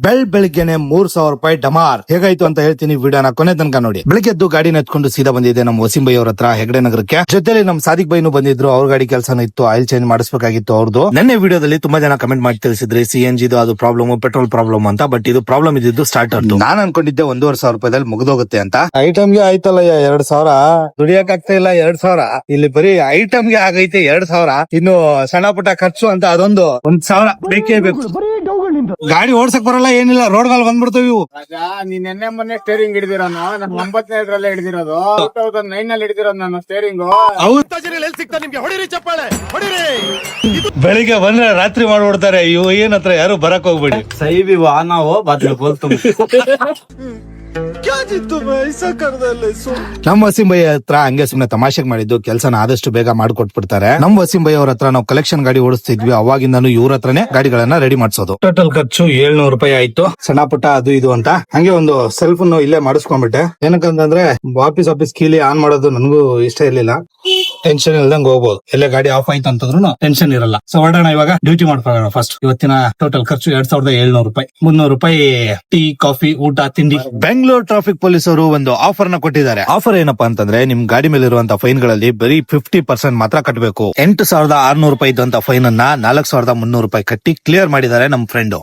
ಬೆಳಿಗ್ಗೆನೆ 3,000 ರೂಪಾಯಿ ಡಮಾರ್ ಹೇಗಾಯ್ತು ಅಂತ ಹೇಳ್ತೀನಿ, ವಿಡಿಯೋನ ಕೊನೆ ತನಕ ನೋಡಿ. ಬೆಳಿಗ್ಗೆ ಎದ್ದು ಗಾಡಿನ ಎತ್ಕೊಂಡು ಸೀದಾ ಬಂದಿದೆ ನಮ್ಮ ವಸೀಂ ಬೈ ಅವ್ರ ಹತ್ರ ಹೆಗ್ಡೆ ನಗರಕ್ಕೆ. ಜೊತೆಲಿ ನಮ್ ಸಾದಿಕ್ ಬೈನು ಬಂದಿದ್ರು, ಅವ್ರ ಗಾಡಿ ಕೆಲಸನೂ ಇತ್ತು, ಆಯಿಲ್ ಚೇಂಜ್ ಮಾಡಿಸ್ಬೇಕಾಗಿತ್ತು ಅವ್ರದ್ದು. ನೆನ್ನೆ ವಿಡಿಯೋದಲ್ಲಿ ತುಂಬಾ ಜನ ಕಮೆಂಟ್ ಮಾಡಿ ತಿಳಿಸಿದ್ರಿ CNG ಅದು ಪ್ರಾಬ್ಲಮ್, ಪೆಟ್ರೋಲ್ ಪ್ರಾಬ್ಲಮ್ ಅಂತ. ಬಟ್ ಇದು ಪ್ರಾಬ್ಲಮ್ ಇದ್ದಿದ್ದು ಸ್ಟಾರ್ಟರ್. ನಾನ್ ಅನ್ಕೊಂಡಿದ್ದೆ 1,500 ರೂಪಾಯಿದಲ್ಲಿ ಮುಗಿದೋಗುತ್ತೆ ಅಂತ. ಐಟಮ್ಗೆ ಆಯ್ತಲ್ಲ 2,000 ದುಡಿಯಕ್ ಆಗ್ತಾ ಇಲ್ಲ. 2,000 ಇಲ್ಲಿ ಬರೀ ಐಟಮ್ಗೆ ಆಗೈತೆ 2,000. ಇನ್ನು ಸಣ್ಣ ಪುಟ್ಟ ಖರ್ಚು ಅಂತ ಅದೊಂದು 1,000 ಬೇಕೇ ಬೇಕು. ಗಾಡಿ ಓಡ್ಸಕ್ ಬರಲ್ಲ, ಏನಿಲ್ಲ, ರೋಡ್ ಗಾಲ್ ಬಂದ್ಬಿಡ್ತೇವೆ ಇವು. ನೀನ್ ನೆನ್ನೆ ಮೊನ್ನೆ ಸ್ಟೇರಿಂಗ್ ಹಿಡಿದಿರೋನು, ನಾನು 95ರಲ್ಲೇ ಹಿಡಿದಿರೋದು, 2009 ನಲ್ಲಿ ಹಿಡಿದಿರೋದು ನಾನು ಸ್ಟೇರಿಂಗ್. ಬೆಳಿಗ್ಗೆ ಬಂದ್ರೆ ರಾತ್ರಿ ಮಾಡ್ಬಿಡ್ತಾರೆ ಇವು. ಏನ್ ಹತ್ರ ಯಾರು ಬರಕ್ ಹೋಗ್ಬೇಡಿ. ಸಹಿ भी आना हो बाद में बोल तुम. ನಮ್ ವಸೀಂ ಬೈ ಹತ್ರ ಹಂಗೆ ಸುಮ್ನೆ ತಮಾಷೆಗೆ ಮಾಡಿದ್ದು, ಕೆಲಸನ ಆದಷ್ಟು ಬೇಗ ಮಾಡ್ಕೊಟ್ಬಿಡ್ತಾರೆ. ನಮ್ ವಸೀಂ ಬೈ ಅವ್ರ ಹತ್ರ ನಾವು ಕಲೆಕ್ಷನ್ ಗಾಡಿ ಓಡಿಸ್ತಿದ್ವಿ, ಅವಾಗಿಂದಾನು ಇವ್ರ ಹತ್ರನೇ ಗಾಡಿಗಳನ್ನ ರೆಡಿ ಮಾಡ್ಸೋದು. ಟೋಟಲ್ ಖರ್ಚು 700 ರೂಪಾಯಿ ಆಯ್ತು. ಸಣ್ಣ ಪುಟ್ಟ ಅದು ಇದು ಅಂತ ಹಂಗೆ ಒಂದು ಸೆಲ್ಫ್ ಇಲ್ಲೇ ಮಾಡಿಸ್ಕೊಂಡ್ಬಿಟ್ಟೆ. ಏನಕ್ಕಂತಂದ್ರೆ ಆಫೀಸ್ ಕೀಲಿ ಆನ್ ಮಾಡೋದು ನನಗೂ ಇಷ್ಟ ಇರ್ಲಿಲ್ಲ. ಟೆನ್ಷನ್ ಇಲ್ದಂಗ್ ಹೋಗ್ಬೋದು. ಎಲ್ಲೇ ಗಾಡಿ ಆಫ್ ಆಯ್ತು ಅಂತಂದ್ರು ಟೆನ್ಷನ್ ಇರಲ್ಲ. ಸೊ ಹೊರಡೋಣ ಇವಾಗ, ಡ್ಯೂಟಿ ಮಾಡ್ಕೊಳ್ಳೋಣ. ಫಸ್ಟ್ ಇವತ್ತಿನ ಟೋಟಲ್ ಖರ್ಚು 2,700 ರೂಪಾಯಿ. 300 ರೂಪಾಯಿ ಟೀ, ಕಾಫಿ, ಊಟ, ತಿಂಡಿ. ಬೆಂಗಳೂರು ಟ್ರಾಫಿಕ್ ಪೊಲೀಸರು ಒಂದು ಆಫರ್ ನ ಕೊಟ್ಟಿದ್ದಾರೆ. ಆಫರ್ ಏನಪ್ಪಾ ಅಂತಂದ್ರೆ, ನಿಮ್ ಗಾಡಿ ಮೇಲೆ ಇರುವಂತಹ ಫೈನ್ ಗಳಲ್ಲಿ ಬರೀ 50% ಮಾತ್ರ ಕಟ್ಟಬೇಕು. 8,600 ರೂಪಾಯಿ ಇದ್ದಂತ ಫೈನ್ ಅನ್ನ 4,300 ರೂಪಾಯಿ ಕಟ್ಟಿ ಕ್ಲಿಯರ್ ಮಾಡಿದ್ದಾರೆ ನಮ್ ಫ್ರೆಂಡ್.